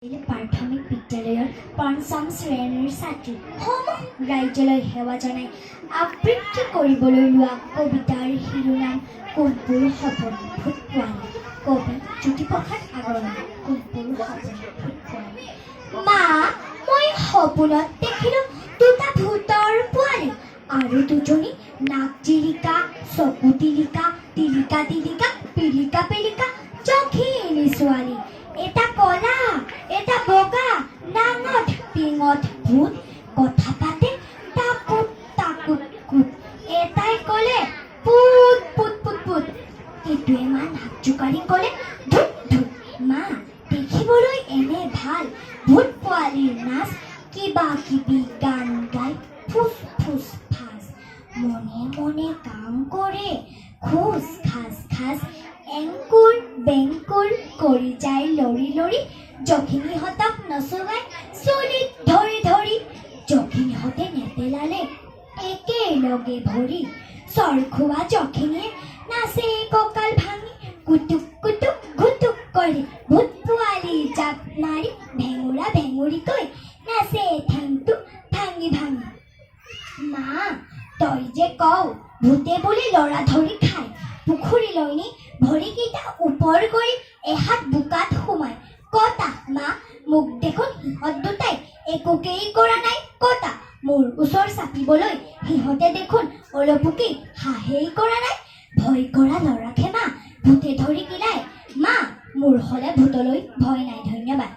প্ৰাথমিক বিদ্যালয়ৰ পঞ্চম শ্ৰেণীৰ ছাত্ৰী সমূহ ৰাজ্যলৈ সেৱা জনাই আবৃত্তি কৰিবলৈ লোৱা কবিতাৰ শিৰোনাম কোনবোৰ সপোন ভূত পোৱালি। কবি জ্যোতিপ্ৰসাদ আগৰৱালা। কোনবোৰ সপোন ভূত পোৱালি। মা, মই সপোনত দেখিলো দুটা ভূতৰ পোৱালি আৰু দুজনী নাক জিলিকা, চকু টিলিকা, টিলিকা টিলিকা, পিলিকা পিলিকা জখিনী ছোৱালী। এটা কলা, এটা বগা, নাঙঠ টিঙত ভূত, কথা পাতে টাকুত টাকুত কুট। এটাই কলে পুত পুত পুত পুত, ইটোৱে মা নাক জোকাৰি কলে ধুত ধুত। মা, দেখিবলৈ এনে ভাল ভূত পোৱালিৰ নাচ, কিবা কিবি গান গাই ফুচ ফুচ ফাচ, মনে মনে কাম কৰে খোজ খাজ খাজ, এংকুৰ বেংকুৰ কৰি যায় লৰি লৰি, জখিনীহঁতক নচুৱাই চুলিত ধৰি ধৰি, জখিনীহঁতে নেপেলালে একেলগে ভৰি, চৰ খোৱা জখিনীয়ে নাচে কঁকাল ভাঙি, কুটুক কুটুক ঘুটুক কৰি ভূত পোৱালি জাপ মাৰি, ভেঙুৰা ভেঙুৰিকৈ নাচে ঠেংটো ভাঙি ভাঙি। মা, তই যে কওঁ ভূতে বুলি লৰা ধৰি খায়, পুখুৰীলৈ নি ভৰিকেইটা ওপৰ কৰি এহাত বোকাত সোমাই কতা। মা, মোক দেখোন সিহঁত দুটাই একোকেই কৰা নাই কতা। মোৰ ওচৰ চাপিবলৈ সিহঁতে দেখোন অলপোকেই সাহেই কৰা নাই। ভয় কৰা নৰাখে মা, ভূতে ধৰি কিলাই। মা, মোৰ হলে ভূতলৈ ভয় নাই। ধন্যবাদ।